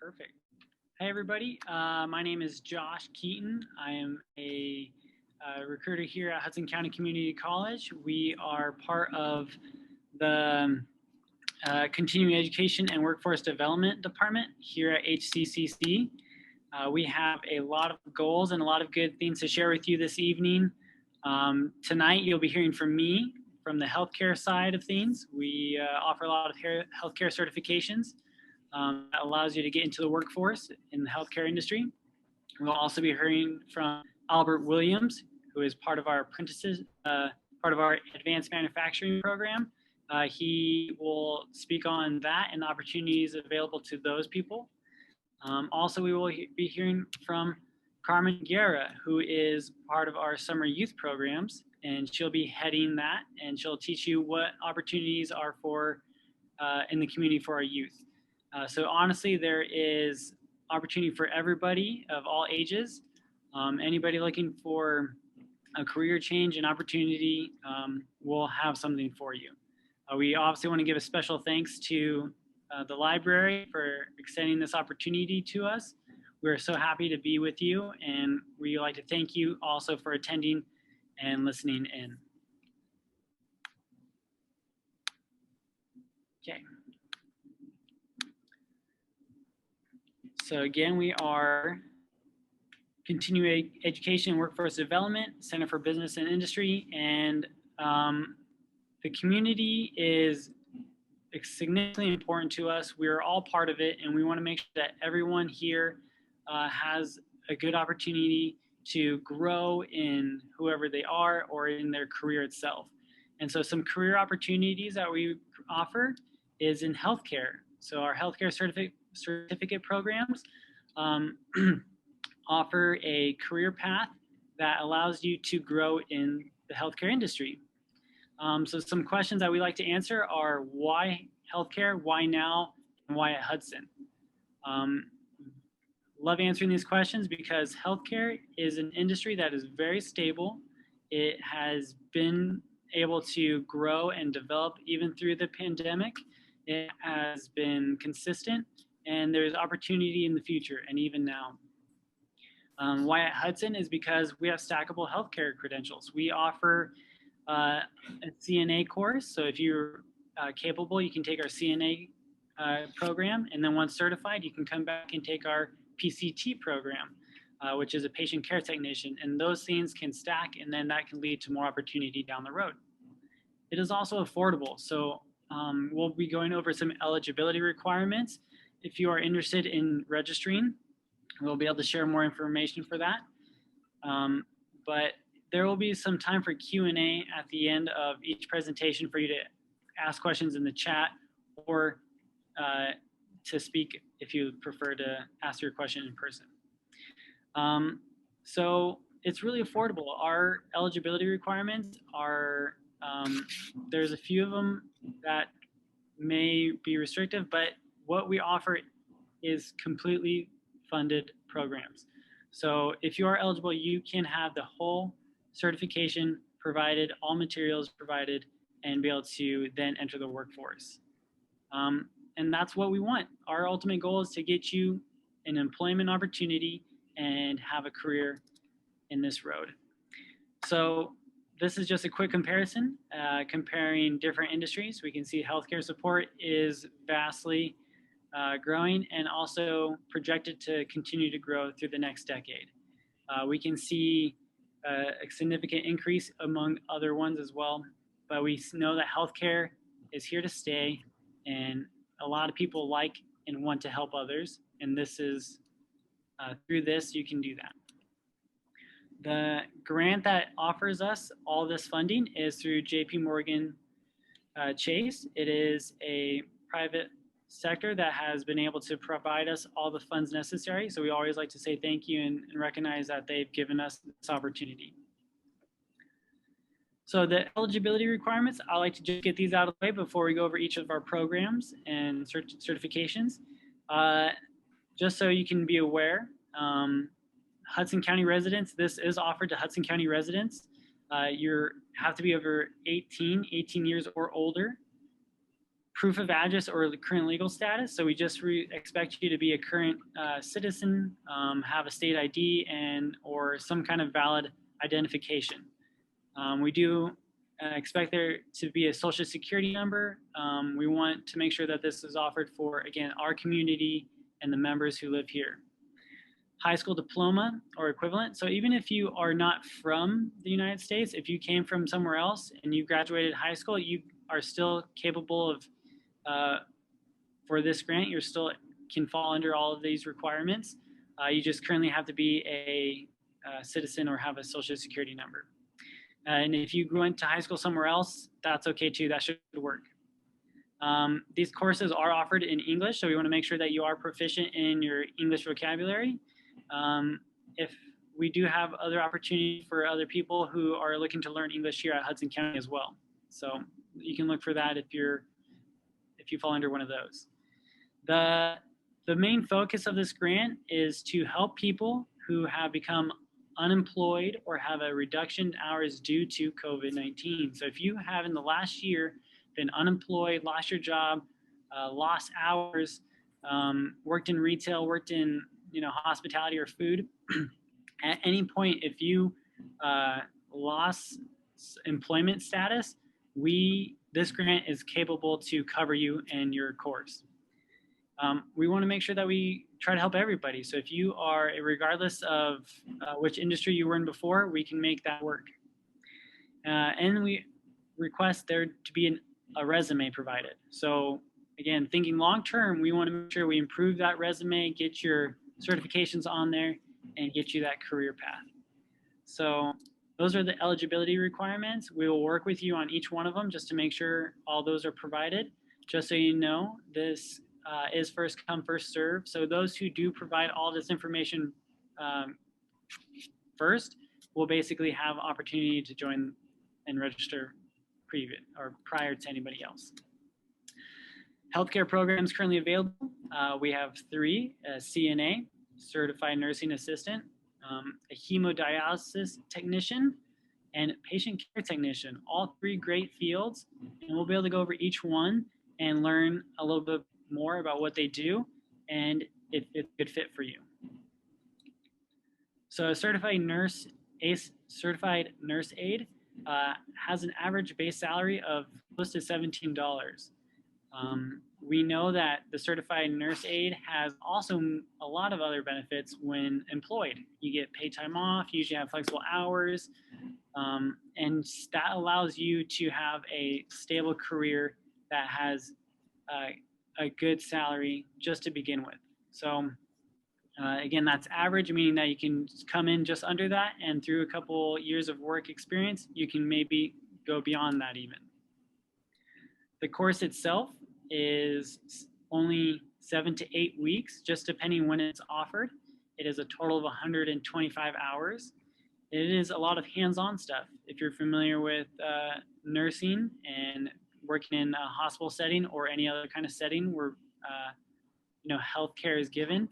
Perfect. Hey, everybody. My name is Josh Keaton. I am a recruiter here at Hudson County Community College. We are part of the Continuing Education and Workforce Development Department here at HCCC. We have a lot of goals and a lot of good things to share with you this evening. Tonight, you'll be hearing from me from the healthcare side of things. We offer a lot of healthcare certifications. That allows you to get into the workforce in the healthcare industry. We'll also be hearing from Albert Williams, who is part of our apprentices, part of our advanced manufacturing program. He will speak on that and the opportunities available to those people. Also, we will be hearing from Carmen Guerra, who is part of our summer youth programs, and she'll be heading that, and she'll teach you what opportunities are for in the community for our youth. So honestly, there is opportunity for everybody of all ages. Anybody looking for a career change and opportunity will have something for you. We obviously want to give a special thanks to the library for extending this opportunity to us. We're so happy to be with you, and we like to thank you also for attending and listening in. Okay. So again, we are Continuing Education and Workforce Development, Center for Business and Industry, and the community is significantly important to us. We are all part of it, and we want to make sure that everyone here has a good opportunity to grow in whoever they are or in their career itself. And so some career opportunities that we offer is in healthcare. So our healthcare certificate programs offer a career path that allows you to grow in the healthcare industry. So some questions that we like to answer are why healthcare, why now, and why at Hudson? Love answering these questions because healthcare is an industry that is very stable. It has been able to grow and develop even through the pandemic. It has been consistent, and there's opportunity in the future and even now. Why at Hudson is because we have stackable healthcare credentials. We offer a CNA course, so if you're capable, you can take our CNA program, and then once certified, you can come back and take our PCT program, which is a patient care technician, and those things can stack, and then that can lead to more opportunity down the road. It is also affordable, so we'll be going over some eligibility requirements. If you are interested in registering, we'll be able to share more information for that. But there will be some time for Q&A at the end of each presentation for you to ask questions in the chat or to speak if you prefer to ask your question in person. So it's really affordable. Our eligibility requirements are, there's a few of them that may be restrictive, but what we offer is completely funded programs. So if you are eligible, you can have the whole certification provided, all materials provided, and be able to then enter the workforce. And that's what we want. Our ultimate goal is to get you an employment opportunity and have a career in this road. So this is just a quick comparison, comparing different industries. We can see healthcare support is vastly growing and also projected to continue to grow through the next decade. We can see a significant increase among other ones as well, but we know that healthcare is here to stay, and a lot of people like and want to help others, and this is through this you can do that. The grant that offers us all this funding is through JP Morgan Chase. It is a private sector that has been able to provide us all the funds necessary. So we always like to say thank you and recognize that they've given us this opportunity. So the eligibility requirements, I like to just get these out of the way before we go over each of our programs and certifications. Just so you can be aware, Hudson County residents, this is offered to Hudson County residents. You have to be over 18 years or older. proof of address or the current legal status. So we just expect you to be a current citizen, have a state ID, and or some kind of valid identification. We do expect there to be a social security number. We want to make sure that this is offered for, again, our community and the members who live here. High school diploma or equivalent. So even if you are not from the United States, if you came from somewhere else and you graduated high school, you are still capable of, for this grant, you still can fall under all of these requirements. You just currently have to be a citizen or have a social security number. And if you went to high school somewhere else, that's okay too, that should work. These courses are offered in English, so we want to make sure that you are proficient in your English vocabulary. If we do have other opportunities for other people who are looking to learn English here at Hudson County as well. So you can look for that if you fall under one of those. The main focus of this grant is to help people who have become unemployed or have a reduction in hours due to COVID-19. So if you have in the last year been unemployed, lost your job, lost hours, worked in retail, worked in hospitality or food, at any point, if you lost employment status, this grant is capable to cover you and your course. We want to make sure that we try to help everybody. So if you are, regardless of which industry you were in before, we can make that work. And we request there to be a resume provided. So again, thinking long-term, we want to make sure we improve that resume, get your certifications on there, and get you that career path. So those are the eligibility requirements. We will work with you on each one of them just to make sure all those are provided. Just so you know, this is first come, first serve. So those who do provide all this information first will basically have opportunity to join and register prior to anybody else. Healthcare programs currently available. We have 3, a CNA, Certified Nursing Assistant, a hemodialysis technician, and patient care technician, all 3 great fields. And we'll be able to go over each one and learn a little bit more about what they do and if it's a good fit for you. So a certified nurse aide has an average base salary of close to $17. We know that the certified nurse aide has also a lot of other benefits when employed. You get paid time off, you usually have flexible hours, and that allows you to have a stable career that has a good salary just to begin with. So again, that's average, meaning that you can come in just under that, and through a couple years of work experience, you can maybe go beyond that even. The course itself is only 7 to 8 weeks, just depending when it's offered. It is a total of 125 hours. It is a lot of hands-on stuff. If you're familiar with nursing and working in a hospital setting or any other kind of setting where healthcare is given,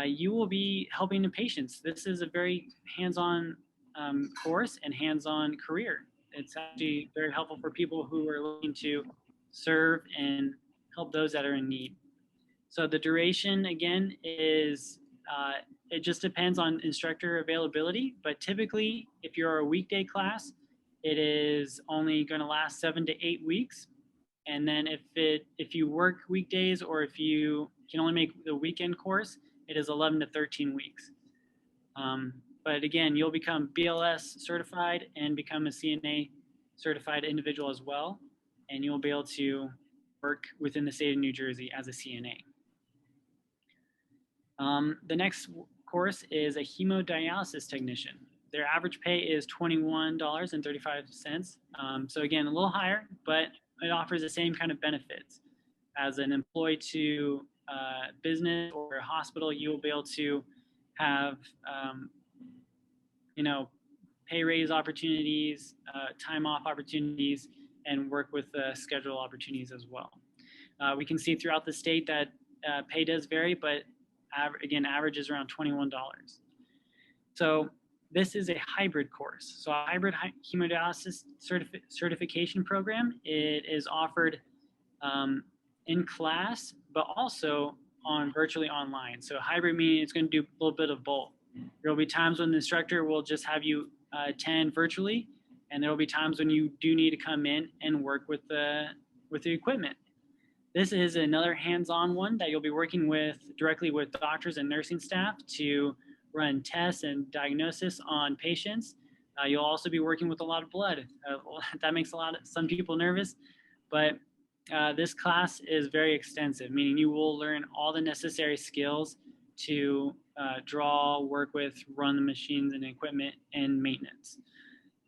you will be helping the patients. This is a very hands-on course and hands-on career. It's actually very helpful for people who are looking to serve and help those that are in need. So the duration, again, is it just depends on instructor availability, but typically if you're a weekday class, it is only going to last 7 to 8 weeks. And then if you work weekdays, or if you can only make the weekend course, it is 11 to 13 weeks. But again, you'll become BLS certified and become a CNA certified individual as well, and you'll be able to work within the state of New Jersey as a CNA. The next course is a hemodialysis technician. Their average pay is $21.35. So again, a little higher, but it offers the same kind of benefits. As an employee to business or a hospital, you will be able to have, pay raise opportunities, time off opportunities, and work with schedule opportunities as well. We can see throughout the state that pay does vary, but again, average is around $21. So this is a hybrid course. So a hybrid hemodialysis certification program. It is offered in class, but also on virtually online. So hybrid meaning it's going to do a little bit of both. There will be times when the instructor will just have you attend virtually, and there will be times when you do need to come in and work with the equipment. This is another hands-on one that you'll be working with directly with doctors and nursing staff to run tests and diagnosis on patients. You'll also be working with a lot of blood. That makes some people nervous, but this class is very extensive, meaning you will learn all the necessary skills to draw, work with, run the machines and equipment, and maintenance.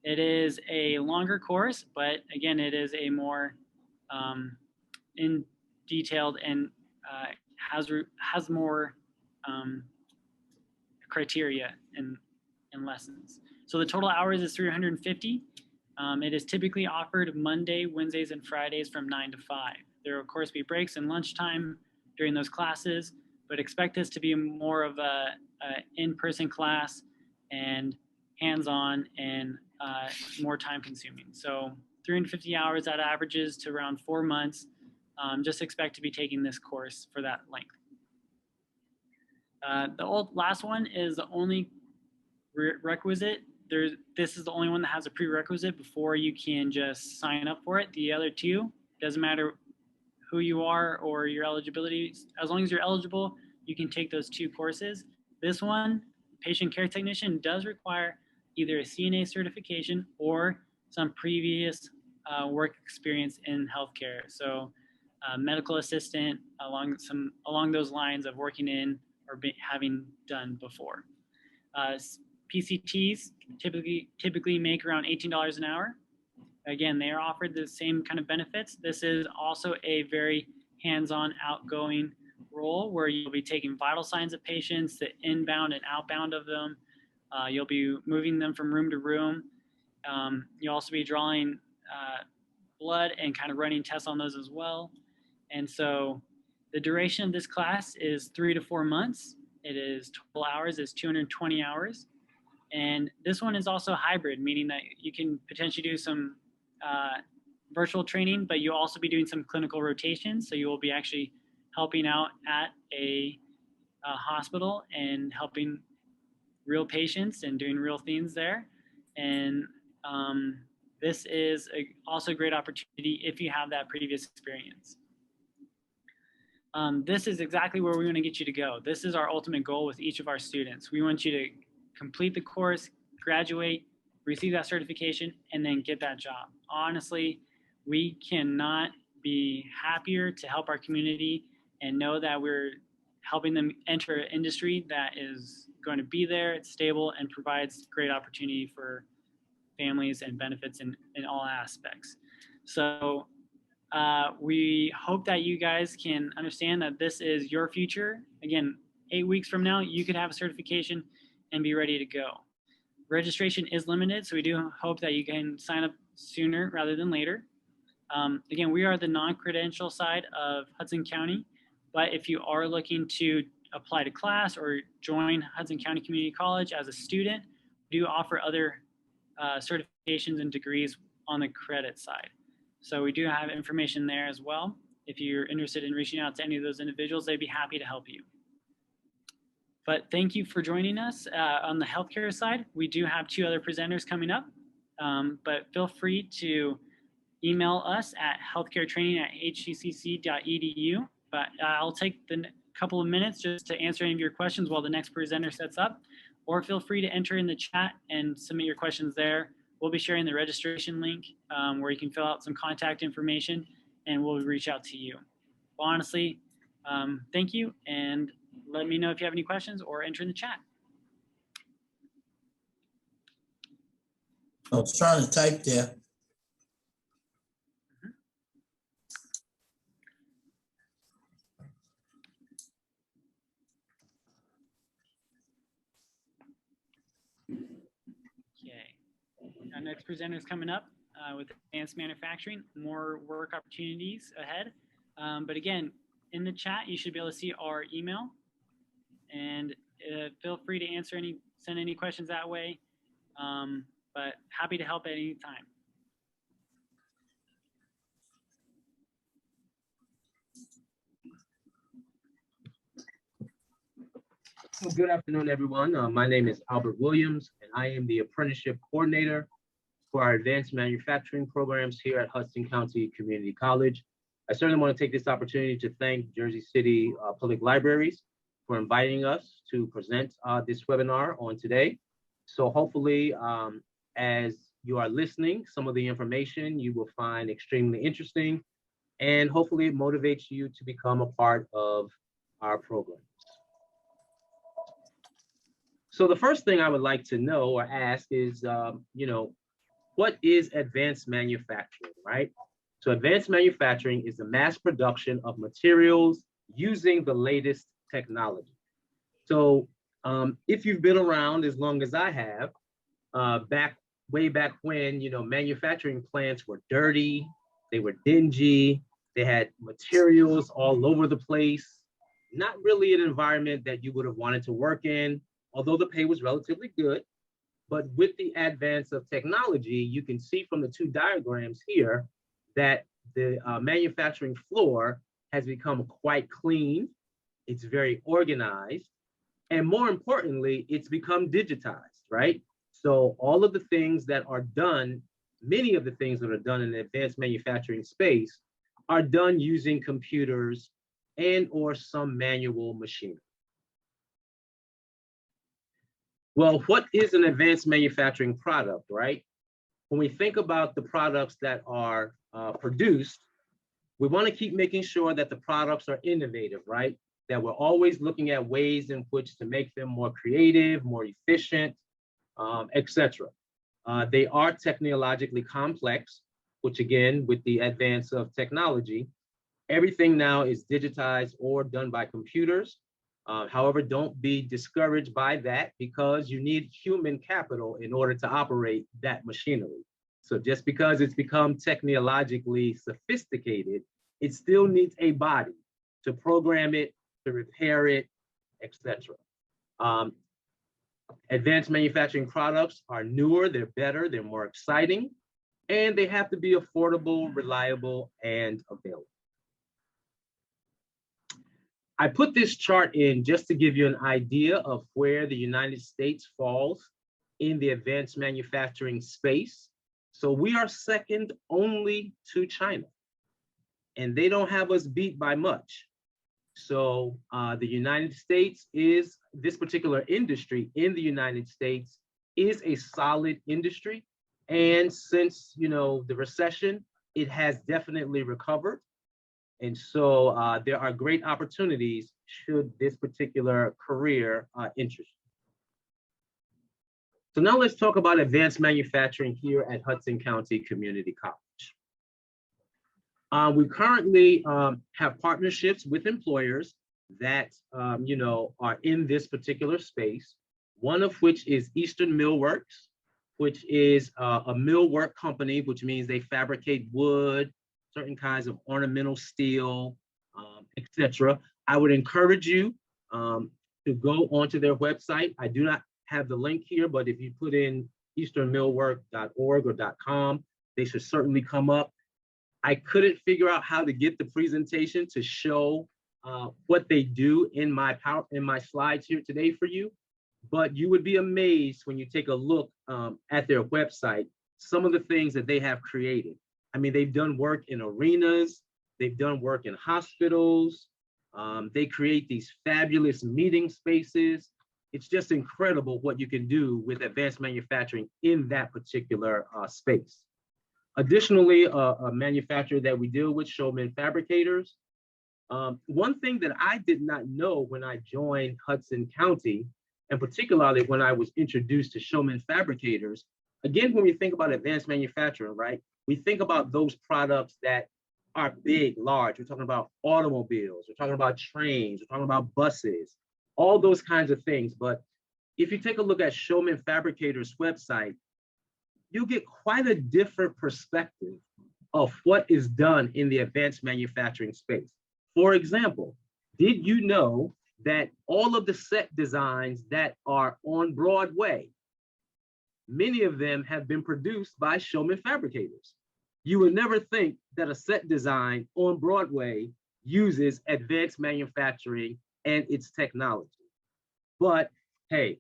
It is a longer course, but again, it is a more in detailed and has more criteria and lessons. So the total hours is 350. It is typically offered Monday, Wednesdays, and Fridays from 9 to 5. There will, of course, be breaks and lunchtime during those classes, but expect this to be more of a in-person class and hands-on and more time-consuming. So 350 hours, that averages to around 4 months. Just expect to be taking this course for that length. The last one is the only requisite. This is the only one that has a prerequisite before you can just sign up for it. The other two, doesn't matter who you are or your eligibility, as long as you're eligible, you can take those two courses. This one, patient care technician, does require either a CNA certification or some previous work experience in healthcare. So medical assistant along those lines of working in or having done before. PCTs typically make around $18 an hour. Again, they are offered the same kind of benefits. This is also a very hands-on, outgoing role where you'll be taking vital signs of patients, the inbound and outbound of them. You'll be moving them from room to room. You'll also be drawing blood and kind of running tests on those as well. And so the duration of this class is 3 to 4 months. It is total hours is 220 hours. And this one is also hybrid, meaning that you can potentially do some virtual training, but you'll also be doing some clinical rotations. So you will be actually helping out at a hospital and helping real patients and doing real things there. And this is also a great opportunity if you have that previous experience. This is exactly where we want to get you to go. This is our ultimate goal with each of our students. We want you to complete the course, graduate, receive that certification, and then get that job. Honestly, we cannot be happier to help our community and know that we're helping them enter an industry that is going to be there, it's stable, and provides great opportunity for families and benefits in all aspects. So we hope that you guys can understand that this is your future. Again, 8 weeks from now, you could have a certification and be ready to go. Registration is limited, so we do hope that you can sign up sooner rather than later. Again, we are the non-credential side of Hudson County, but if you are looking to apply to class or join Hudson County Community College as a student, we do offer other certifications and degrees on the credit side. So we do have information there as well. If you're interested in reaching out to any of those individuals, they'd be happy to help you. But thank you for joining us on the healthcare side. We do have 2 other presenters coming up, but feel free to email us at healthcaretraining@hccc.edu. But I'll take the couple of minutes just to answer any of your questions while the next presenter sets up, or feel free to enter in the chat and submit your questions there. We'll be sharing the registration link where you can fill out some contact information and we'll reach out to you. Well, honestly, thank you, and let me know if you have any questions or enter in the chat. I was trying to type there. Okay, our next presenter is coming up with advanced manufacturing, more work opportunities ahead. But again, in the chat, you should be able to see our email, and feel free to send any questions that way. But happy to help at any time. Well, good afternoon, everyone. My name is Albert Williams, and I am the apprenticeship coordinator for our advanced manufacturing programs here at Hudson County Community College. I certainly want to take this opportunity to thank Jersey City Public Libraries for inviting us to present this webinar on today. So hopefully, as you are listening, some of the information you will find extremely interesting, and hopefully it motivates you to become a part of our program. So the first thing I would like to know or ask is, what is advanced manufacturing, right? So advanced manufacturing is the mass production of materials using the latest technology. So if you've been around as long as I have, way back when, manufacturing plants were dirty, they were dingy, they had materials all over the place, not really an environment that you would have wanted to work in, although the pay was relatively good. But with the advance of technology, you can see from the two diagrams here that the manufacturing floor has become quite clean. It's very organized. And more importantly, it's become digitized, right? So all of the things that are done, many of the things that are done in the advanced manufacturing space are done using computers and or some manual machinery. Well, what is an advanced manufacturing product, right? When we think about the products that are produced, we want to keep making sure that the products are innovative, right? That we're always looking at ways in which to make them more creative, more efficient, etc. They are technologically complex, which again, with the advance of technology, everything now is digitized or done by computers. However, don't be discouraged by that because you need human capital in order to operate that machinery. So just because it's become technologically sophisticated, it still needs a body to program it, to repair it, etc. Advanced manufacturing products are newer, they're better, they're more exciting, and they have to be affordable, reliable, and available. I put this chart in just to give you an idea of where the United States falls in the advanced manufacturing space. So we are second only to China, and they don't have us beat by much. So the United States is, this particular industry in the United States is a solid industry. And since, the recession, it has definitely recovered. And so there are great opportunities should this particular career interest you. So now let's talk about advanced manufacturing here at Hudson County Community College. We currently have partnerships with employers that, are in this particular space, one of which is Eastern Millworks, which is a millwork company, which means they fabricate wood, certain kinds of ornamental steel, etc. I would encourage you to go onto their website. I do not have the link here, but if you put in easternmillwork.org or .com, they should certainly come up. I couldn't figure out how to get the presentation to show what they do in my slides here today for you, but you would be amazed when you take a look at their website, some of the things that they have created. I mean, they've done work in arenas, they've done work in hospitals, they create these fabulous meeting spaces. It's just incredible what you can do with advanced manufacturing in that particular space. Additionally, a manufacturer that we deal with, Showman Fabricators. One thing that I did not know when I joined Hudson County, and particularly when I was introduced to Showman Fabricators, again, when we think about advanced manufacturing, right? We think about those products that are big, large. We're talking about automobiles, we're talking about trains, we're talking about buses, all those kinds of things. But if you take a look at Showman Fabricators' website, you'll get quite a different perspective of what is done in the advanced manufacturing space. For example, did you know that all of the set designs that are on Broadway, many of them have been produced by Showman Fabricators? You would never think that a set design on Broadway uses advanced manufacturing and its technology. But hey,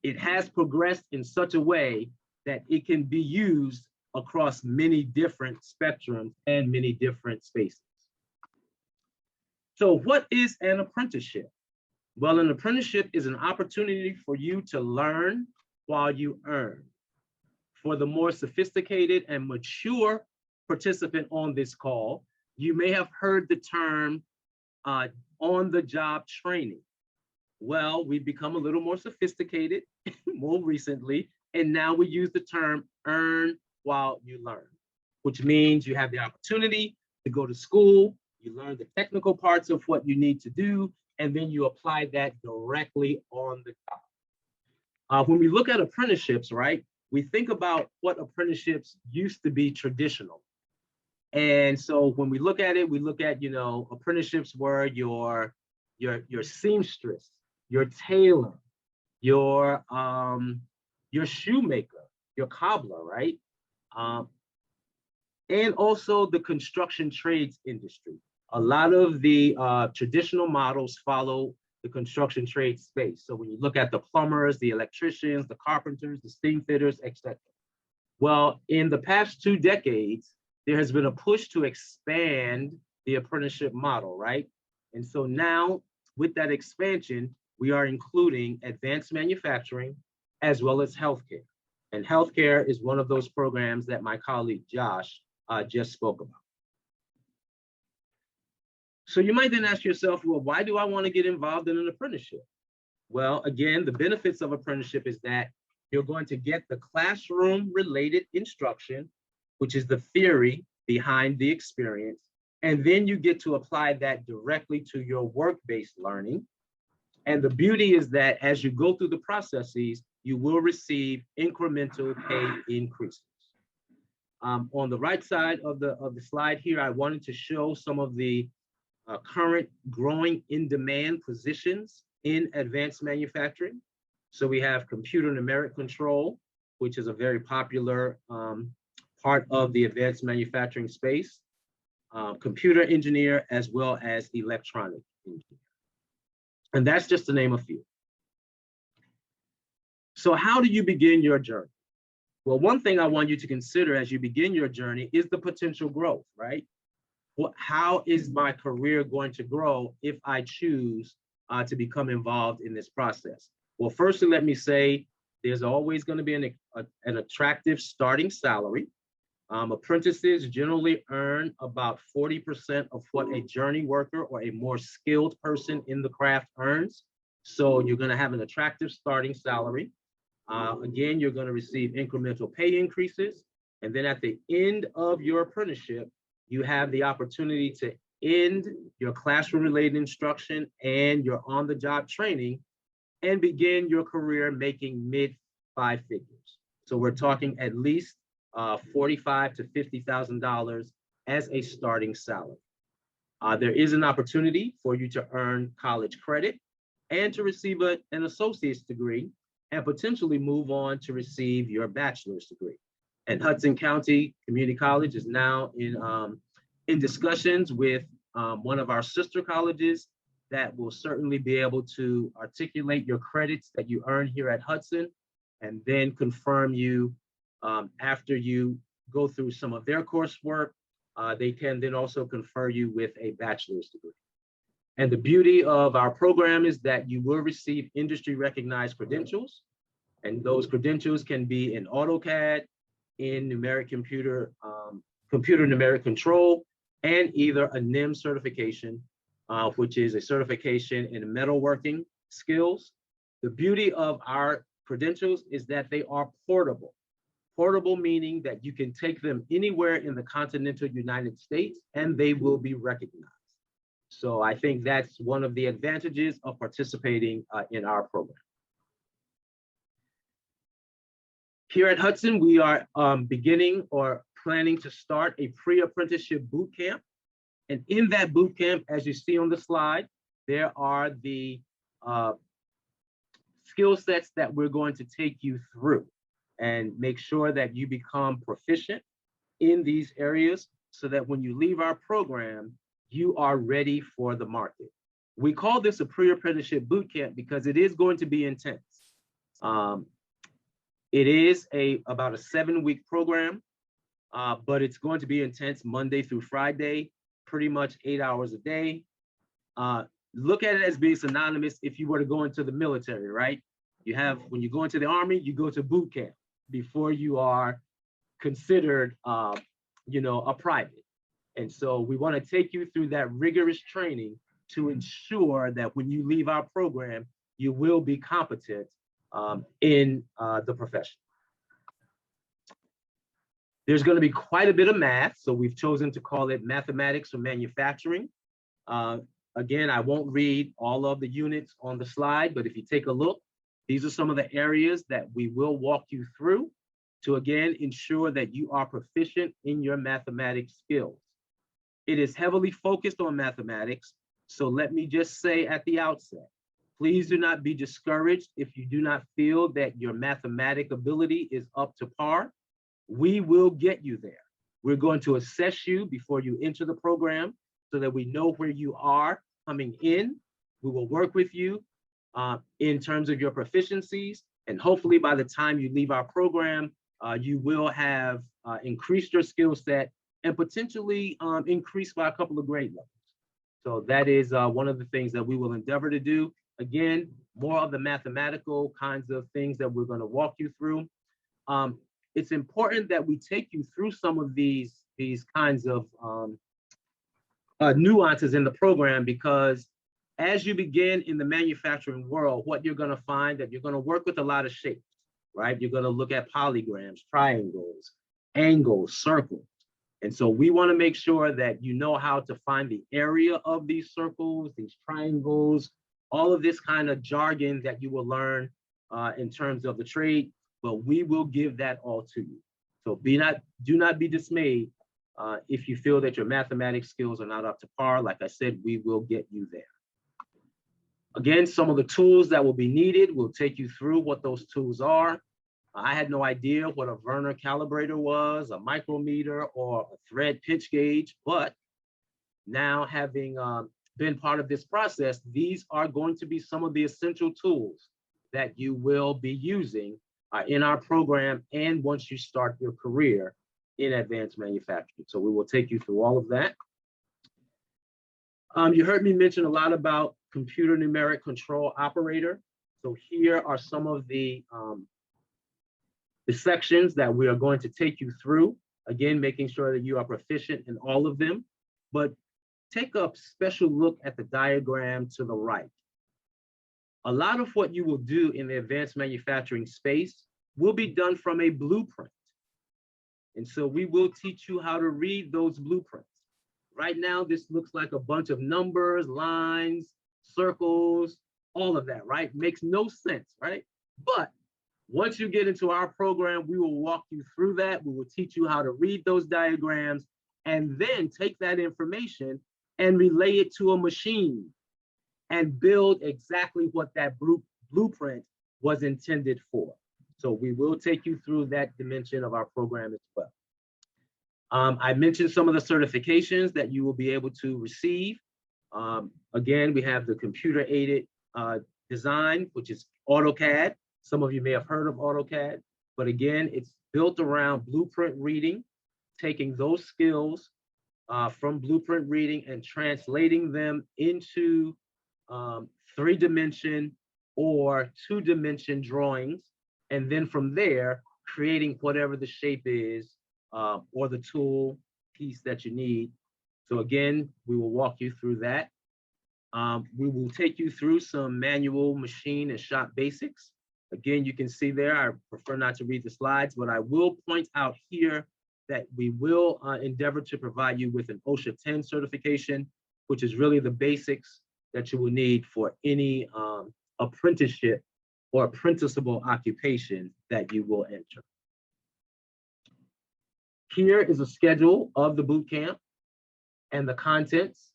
it has progressed in such a way that it can be used across many different spectrums and many different spaces. So what is an apprenticeship? Well, an apprenticeship is an opportunity for you to learn while you earn. For the more sophisticated and mature participant on this call, you may have heard the term on-the-job training. Well, we've become a little more sophisticated more recently, and now we use the term earn while you learn, which means you have the opportunity to go to school, you learn the technical parts of what you need to do, and then you apply that directly on the job. When we look at apprenticeships, right, we think about what apprenticeships used to be traditional. And so when we look at it, we look at, apprenticeships were your seamstress, your tailor, your shoemaker, your cobbler, right? And also the construction trades industry. A lot of the traditional models follow the construction trade space. So when you look at the plumbers, the electricians, the carpenters, the steam fitters, etc. Well, in the past 2 decades, there has been a push to expand the apprenticeship model, right? And so now with that expansion, we are including advanced manufacturing as well as healthcare. And healthcare is one of those programs that my colleague Josh just spoke about. So you might then ask yourself, well, why do I want to get involved in an apprenticeship? Well, again, the benefits of apprenticeship is that you're going to get the classroom related instruction, which is the theory behind the experience. And then you get to apply that directly to your work-based learning. And the beauty is that as you go through the processes, you will receive incremental pay increases. On the right side of the slide here, I wanted to show some of the current growing in demand positions in advanced manufacturing. So we have computer numeric control, which is a very popular part of the advanced manufacturing space, computer engineer, as well as electronic engineer. And that's just to name a few. So how do you begin your journey? Well, one thing I want you to consider as you begin your journey is the potential growth, right? How is my career going to grow if I choose to become involved in this process? Well, firstly, let me say there's always going to be an attractive starting salary. Apprentices generally earn about 40% of what a journey worker or a more skilled person in the craft earns. So you're going to have an attractive starting salary. Again, you're going to receive incremental pay increases. And then at the end of your apprenticeship, you have the opportunity to end your classroom-related instruction and your on-the-job training and begin your career making mid-5 figures. So we're talking at least $45,000 to $50,000 as a starting salary. There is an opportunity for you to earn college credit and to receive an associate's degree and potentially move on to receive your bachelor's degree. And Hudson County Community College is now in discussions with one of our sister colleges that will certainly be able to articulate your credits that you earn here at Hudson and then confirm you after you go through some of their coursework. They can then also confer you with a bachelor's degree. And the beauty of our program is that you will receive industry recognized credentials. And those credentials can be in AutoCAD, in computer numeric control, and either a NIM certification, which is a certification in metalworking skills. The beauty of our credentials is that they are portable. Portable meaning that you can take them anywhere in the continental United States and they will be recognized. So I think that's one of the advantages of participating in our program. Here at Hudson, we are beginning or planning to start a pre-apprenticeship boot camp. And in that boot camp, as you see on the slide, there are the skill sets that we're going to take you through and make sure that you become proficient in these areas so that when you leave our program, you are ready for the market. We call this a pre-apprenticeship boot camp because it is going to be intense. It is about a 7-week program, but it's going to be intense Monday through Friday, pretty much 8 hours a day. Look at it as being synonymous if you were to go into the military, right? When you go into the Army, you go to boot camp before you are considered, a private. And so we want to take you through that rigorous training to ensure that when you leave our program, you will be competent in the profession. There's going to be quite a bit of math, so we've chosen to call it mathematics or manufacturing. Again, I won't read all of the units on the slide, but if you take a look, these are some of the areas that we will walk you through to, again, ensure that you are proficient in your mathematics skills. It is heavily focused on mathematics, so let me just say at the outset, please do not be discouraged if you do not feel that your mathematic ability is up to par. We will get you there. We're going to assess you before you enter the program so that we know where you are coming in. We will work with you in terms of your proficiencies, and hopefully by the time you leave our program, you will have increased your skill set and potentially increased by a couple of grade levels. So that is one of the things that we will endeavor to do. Again, more of the mathematical kinds of things that we're going to walk you through. It's important that we take you through some of these kinds of nuances in the program, because as you begin in the manufacturing world, what you're going to find that you're going to work with a lot of shapes, right? You're going to look at polygons, triangles, angles, circles. And so we want to make sure that you know how to find the area of these circles, these triangles, all of this kind of jargon that you will learn in terms of the trade, but we will give that all to you. So do not be dismayed if you feel that your mathematics skills are not up to par. Like I said, we will get you there. Again, some of the tools that will be needed, we'll take you through what those tools are. I had no idea what a Werner calibrator was, a micrometer, or a thread pitch gauge, but now having been part of this process, these are going to be some of the essential tools that you will be using in our program and once you start your career in advanced manufacturing. So we will take you through all of that. You heard me mention a lot about computer numeric control operator. So here are some of the sections that we are going to take you through. Again, making sure that you are proficient in all of them, but take a special look at the diagram to the right. A lot of what you will do in the advanced manufacturing space will be done from a blueprint. And so we will teach you how to read those blueprints. Right now, this looks like a bunch of numbers, lines, circles, all of that, right? Makes no sense, right? But once you get into our program, we will walk you through that. We will teach you how to read those diagrams and then take that information and relay it to a machine and build exactly what that blueprint was intended for. So we will take you through that dimension of our program as well. I mentioned some of the certifications that you will be able to receive. Again, we have the computer-aided design, which is AutoCAD. Some of you may have heard of AutoCAD, but again, it's built around blueprint reading, taking those skills from blueprint reading and translating them into 3-dimension or 2-dimension drawings. And then from there, creating whatever the shape is or the tool piece that you need. So again, we will walk you through that. We will take you through some manual, machine, and shop basics. Again, you can see there, I prefer not to read the slides, but I will point out here that we will endeavor to provide you with an OSHA 10 certification, which is really the basics that you will need for any apprenticeship or apprenticeable occupation that you will enter. Here is a schedule of the boot camp and the contents.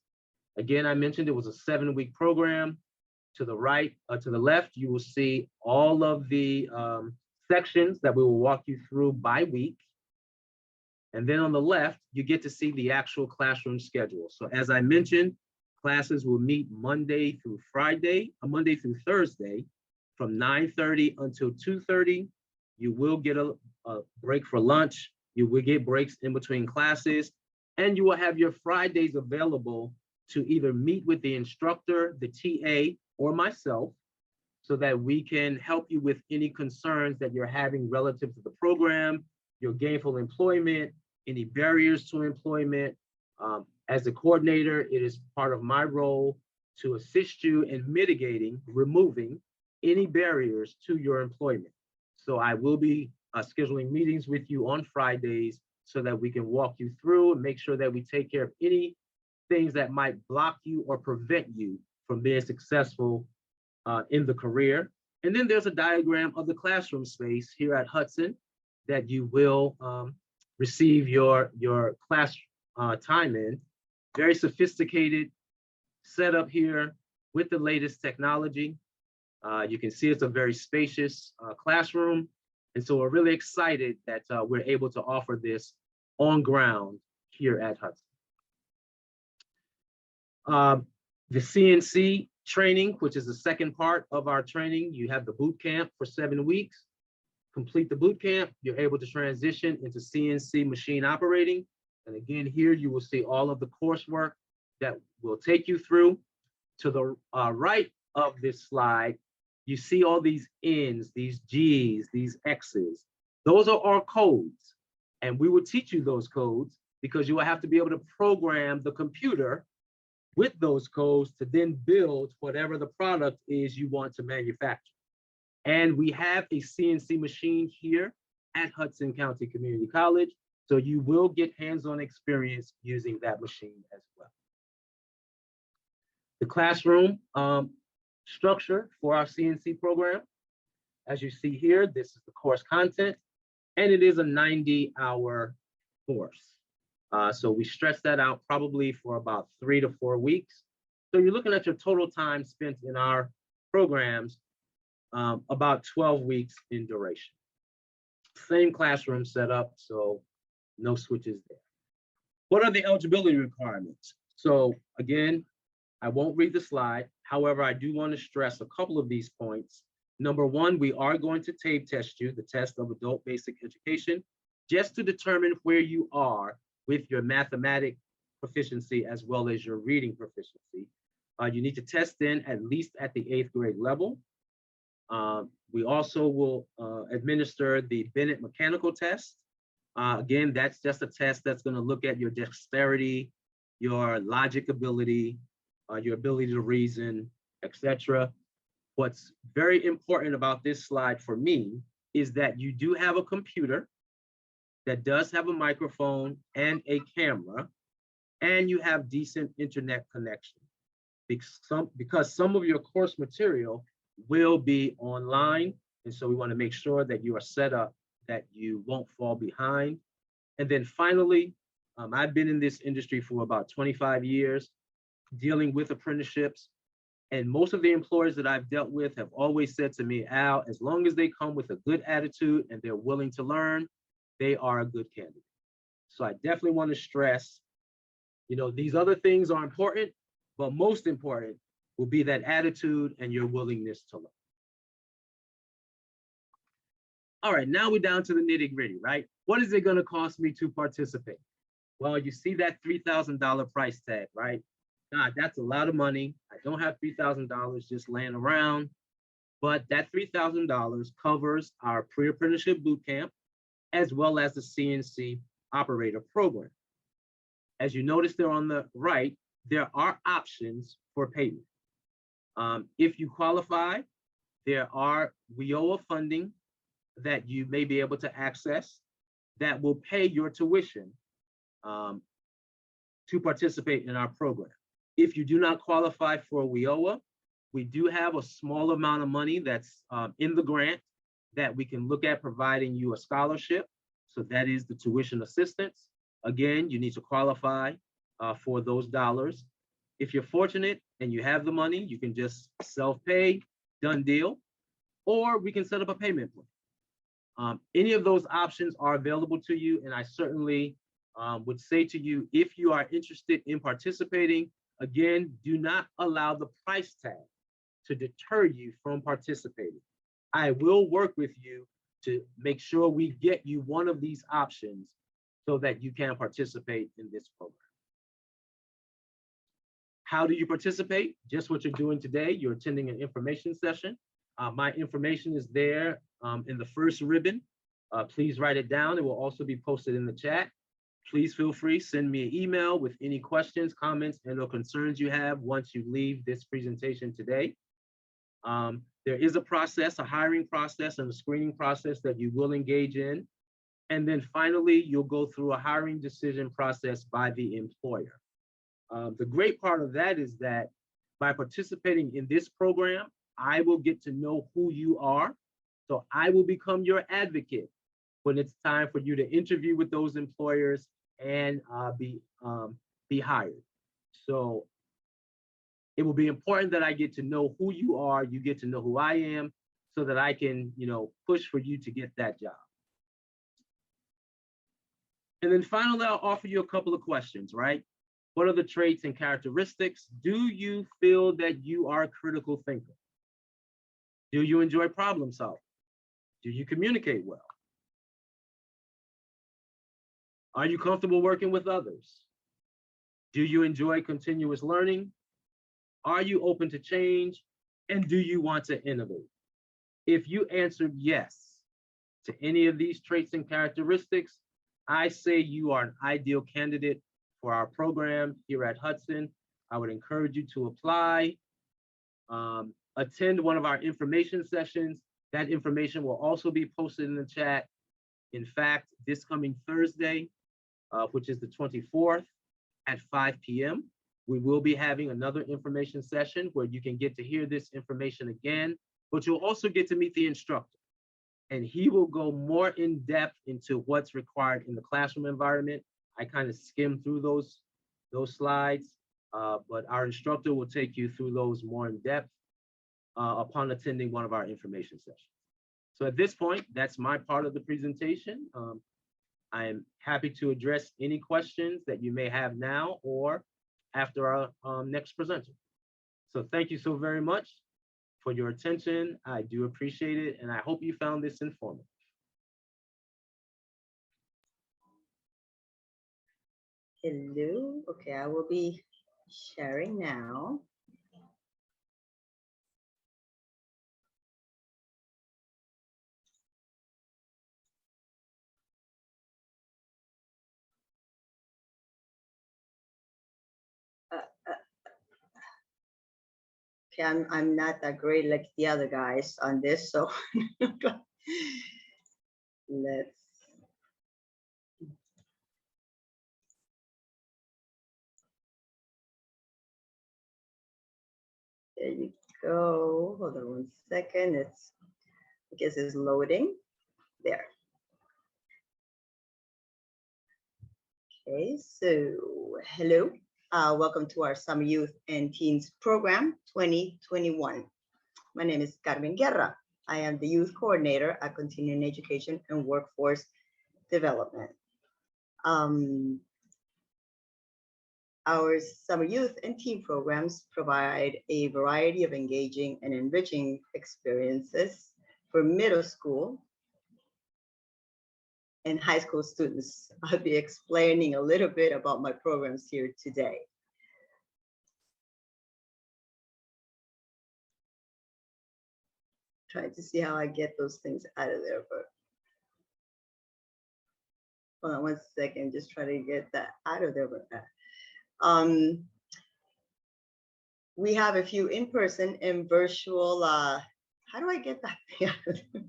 Again, I mentioned it was a 7-week program. To the right, to the left, you will see all of the sections that we will walk you through by week. And then on the left, you get to see the actual classroom schedule. So as I mentioned, Classes will meet Monday through Thursday from 9:30 until 2:30. You will get a break for lunch. You will get breaks in between classes, and you will have your Fridays available to either meet with the instructor, the TA, or myself, so that we can help you with any concerns that you're having relative to the program, your gainful employment, any barriers to employment. As a coordinator, it is part of my role to assist you in removing any barriers to your employment. So I will be scheduling meetings with you on Fridays so that we can walk you through and make sure that we take care of any things that might block you or prevent you from being successful in the career. And then there's a diagram of the classroom space here at Hudson that you will receive your class time in. Very sophisticated setup here with the latest technology. You can see it's a very spacious classroom. And so we're really excited that we're able to offer this on ground here at Hudson. The CNC training, which is the second part of our training, you have the boot camp for 7 weeks. Complete the boot camp, you're able to transition into CNC machine operating. And again, here you will see all of the coursework that will take you through. To the right of this slide, you see all these N's, these G's, these X's. Those are our codes. And we will teach you those codes because you will have to be able to program the computer with those codes to then build whatever the product is you want to manufacture. And we have a CNC machine here at Hudson County Community College. So you will get hands-on experience using that machine as well. The classroom structure for our CNC program. As you see here, this is the course content, and it is a 90-hour course. So we stretch that out probably for about 3 to 4 weeks. So you're looking at your total time spent in our programs, about 12 weeks in duration. Same classroom setup, so no switches there. What are the eligibility requirements? So again, I won't read the slide. However, I do want to stress a couple of these points. Number one, we are going to tape test you, the test of adult basic education, just to determine where you are with your mathematics proficiency as well as your reading proficiency. You need to test in at least at the 8th grade level. We also will administer the Bennett mechanical test. Again, that's just a test that's going to look at your dexterity, your logic ability, your ability to reason, etc. What's very important about this slide for me is that you do have a computer that does have a microphone and a camera, and you have decent internet connection. Because some of your course material will be online, and so we want to make sure that you are set up that you won't fall behind. And then finally, I've been in this industry for about 25 years, dealing with apprenticeships, and most of the employers that I've dealt with have always said to me, Al, as long as they come with a good attitude and they're willing to learn, they are a good candidate. So I definitely want to stress, these other things are important, but most important will be that attitude and your willingness to learn. All right, now we're down to the nitty-gritty, right? What is it going to cost me to participate? Well, you see that $3,000 price tag, right? God, that's a lot of money. I don't have $3,000 just laying around, but that $3,000 covers our pre-apprenticeship boot camp as well as the CNC operator program. As you notice there on the right, there are options for payment. If you qualify, there are WIOA funding that you may be able to access that will pay your tuition to participate in our program. If you do not qualify for WIOA, we do have a small amount of money that's in the grant that we can look at providing you a scholarship. So that is the tuition assistance. Again, you need to qualify for those dollars. If you're fortunate and you have the money, you can just self-pay, done deal, or we can set up a payment plan. Any of those options are available to you, and I certainly would say to you, if you are interested in participating, Again, do not allow the price tag to deter you from participating. I will work with you to make sure we get you one of these options so that you can participate in this program. How do you participate? Just what you're doing today. You're attending an information session. My information is there in the first ribbon. Please write it down. It will also be posted in the chat. Please feel free, send me an email with any questions, comments, and/or concerns you have once you leave this presentation today. There is a process, a hiring process and a screening process that you will engage in. And then finally, you'll go through a hiring decision process by the employer. The great part of that is that by participating in this program, I will get to know who you are. So I will become your advocate when it's time for you to interview with those employers and be hired. So it will be important that I get to know who you are, you get to know who I am, so that I can, push for you to get that job. And then finally, I'll offer you a couple of questions, right? What are the traits and characteristics? Do you feel that you are a critical thinker? Do you enjoy problem solving? Do you communicate well? Are you comfortable working with others? Do you enjoy continuous learning? Are you open to change? And do you want to innovate? If you answered yes to any of these traits and characteristics, I say you are an ideal candidate for our program here at Hudson. I would encourage you to apply, attend one of our information sessions. That information will also be posted in the chat. In fact, this coming Thursday, which is the 24th at 5 p.m., we will be having another information session where you can get to hear this information again, but you'll also get to meet the instructor. And he will go more in depth into what's required in the classroom environment. I kind of skimmed through those slides, but our instructor will take you through those more in depth upon attending one of our information sessions. So at this point, that's my part of the presentation. I am happy to address any questions that you may have now or after our next presenter. So thank you so very much for your attention. I do appreciate it, and I hope you found this informative. Hello. Okay, I will be sharing now. Okay, I'm not that great like the other guys on this, so let's. There you go. Hold on one second. I guess it's loading. There. Okay, so hello. Welcome to our Summer Youth and Teens Program 2021. My name is Carmen Guerra. I am the Youth Coordinator at Continuing Education and Workforce Development. Our Summer Youth and Teen Programs provide a variety of engaging and enriching experiences for middle school and high school students. I'll be explaining a little bit about my programs here today. Trying to see how I get those things out of there, but hold on one second, just try to get that out of there with that. We have a few in-person and virtual, how do I get that thing out of there?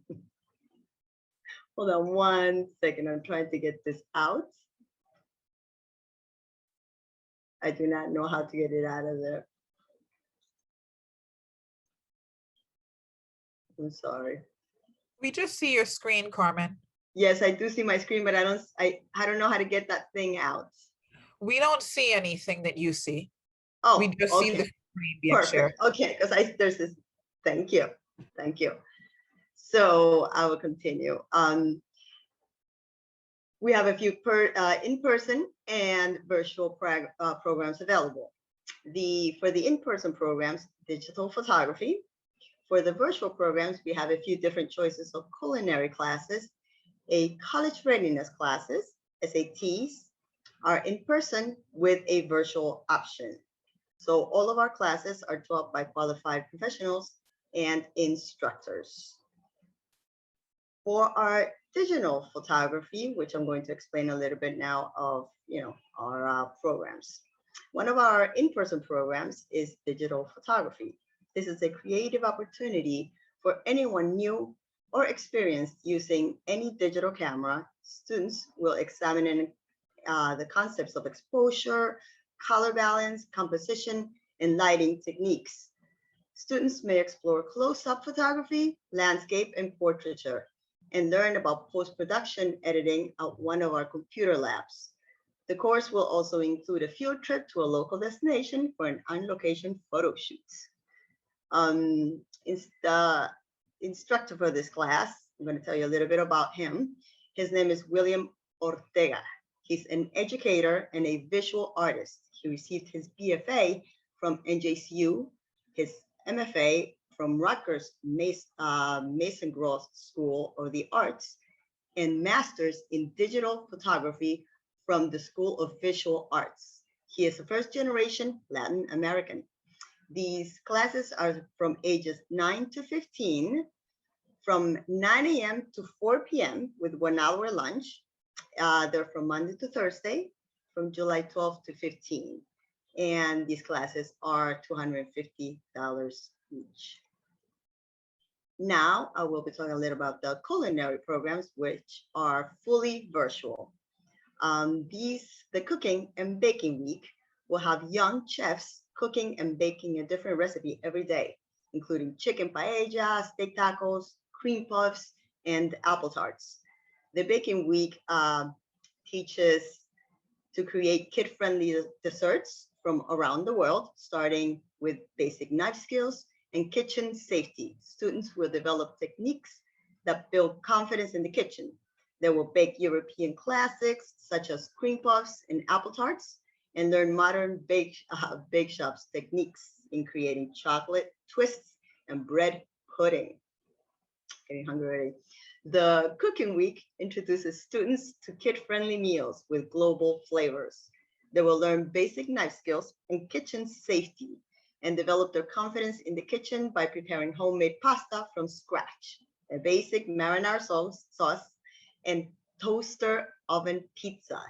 Hold on one second, I'm trying to get this out. I do not know how to get it out of there. I'm sorry. We just see your screen, Carmen. Yes, I do see my screen, but I don't know how to get that thing out. We don't see anything that you see. Oh, we just okay. see the screen being shared. Okay, because there's this. Thank you. So I will continue. We have a few in-person and virtual programs available. For the in-person programs, digital photography. For the virtual programs, we have a few different choices of culinary classes, a college readiness classes, SATs, are in person with a virtual option. So all of our classes are taught by qualified professionals and instructors. For our digital photography, which I'm going to explain a little bit now of our programs. One of our in-person programs is digital photography. This is a creative opportunity for anyone new or experienced using any digital camera. Students will examine the concepts of exposure, color balance, composition, and lighting techniques. Students may explore close-up photography, landscape, and portraiture, and learn about post-production editing at one of our computer labs. The course will also include a field trip to a local destination for an on-location photo shoot. The instructor for this class, I'm going to tell you a little bit about him. His name is William Ortega. He's an educator and a visual artist. He received his BFA from NJCU, his MFA from Rutgers Mason Gross School of the Arts, and master's in digital photography from the School of Visual Arts. He is a first-generation Latin American. These classes are from ages 9 to 15, from 9 a.m. to 4 p.m. with 1 hour lunch. They're from Monday to Thursday, from July 12 to 15. And these classes are $250 each. Now, I will be talking a little about the culinary programs, which are fully virtual. The Cooking and Baking Week will have young chefs cooking and baking a different recipe every day, including chicken paella, steak tacos, cream puffs, and apple tarts. The Baking Week teaches to create kid-friendly desserts from around the world, starting with basic knife skills and kitchen safety. Students will develop techniques that build confidence in the kitchen. They will bake European classics such as cream puffs and apple tarts, and learn modern bake shops techniques in creating chocolate twists and bread pudding. Getting hungry already. The Cooking Week introduces students to kid-friendly meals with global flavors. They will learn basic knife skills and kitchen safety, and develop their confidence in the kitchen by preparing homemade pasta from scratch, a basic marinara sauce, and toaster oven pizza,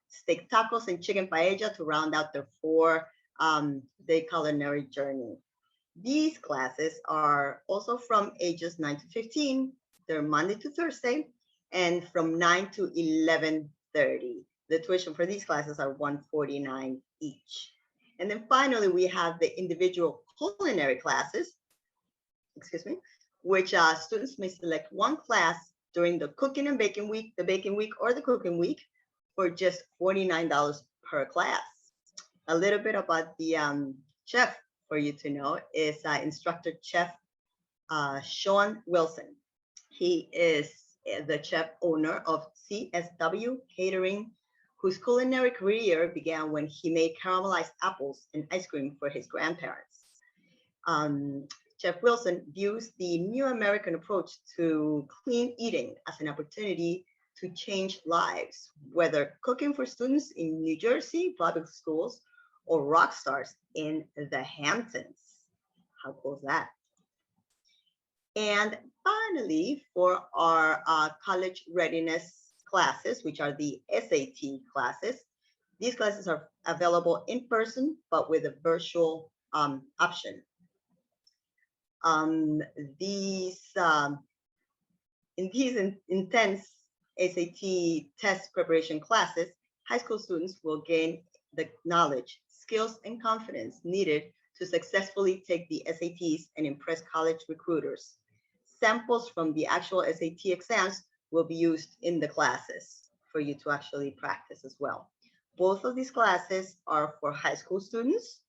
steak tacos, and chicken paella to round out their 4-day culinary journey. These classes are also from ages 9 to 15. They're Monday to Thursday, and from 9 to 11:30. The tuition for these classes are $149 each. And then finally, we have the individual culinary classes, which students may select one class during the Cooking and Baking Week, the Baking Week, or the Cooking Week for just $49 per class. A little bit about the chef for you to know is instructor chef Sean Wilson. He is the chef owner of CSW Catering, whose culinary career began when he made caramelized apples and ice cream for his grandparents. Chef Wilson views the new American approach to clean eating as an opportunity to change lives, whether cooking for students in New Jersey public schools or rock stars in the Hamptons. How cool is that? And finally, for our college readiness classes, which are the SAT classes, these classes are available in person, but with a virtual option. In these intense SAT test preparation classes, high school students will gain the knowledge, skills, and confidence needed to successfully take the SATs and impress college recruiters. Samples from the actual SAT exams will be used in the classes for you to actually practice as well. Both of these classes are for high school students.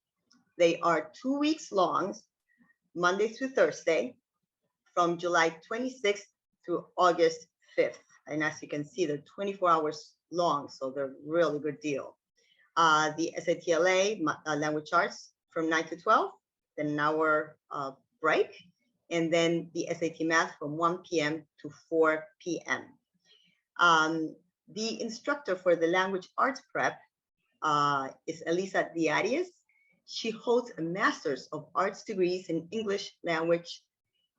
They are 2 weeks long, Monday through Thursday, from July 26th through August 5th. And as you can see, they're 24 hours long, so they're really good deal. The SAT-LA, language arts, from 9 to 12, then an hour break, and then the SAT math from 1 p.m. to 4 p.m. The instructor for the language arts prep is Elisa Diarias. She holds a master's of arts degrees in English language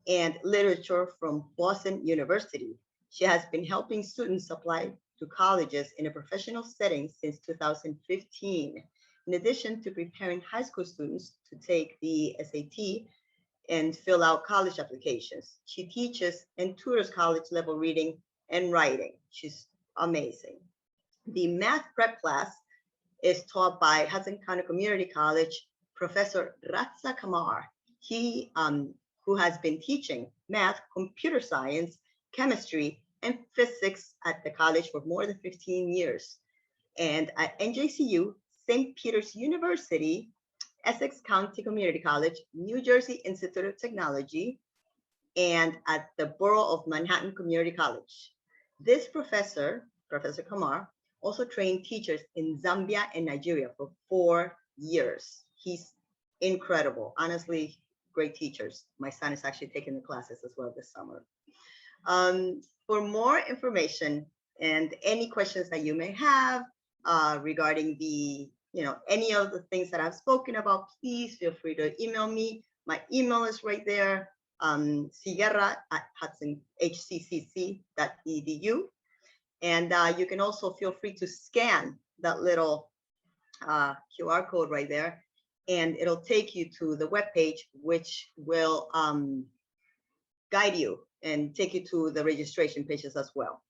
and literature from Boston University. She has been helping students apply to colleges in a professional setting since 2015. In addition to preparing high school students to take the SAT and fill out college applications, she teaches and tutors college level reading and writing. She's amazing. The math prep class is taught by Hudson County Community College Professor Ratza Kamar. He who has been teaching math, computer science, chemistry, and physics at the college for more than 15 years. And at NJCU, St. Peter's University, Essex County Community College, New Jersey Institute of Technology, and at the Borough of Manhattan Community College. This professor, Professor Kamar, also trained teachers in Zambia and Nigeria for 4 years. He's incredible. Honestly, great teachers. My son is actually taking the classes as well this summer. For more information and any questions that you may have regarding the, any of the things that I've spoken about, please feel free to email me. My email is right there, sierra@hccc.edu. And you can also feel free to scan that little QR code right there, and it'll take you to the webpage, which will guide you and take you to the registration pages as well.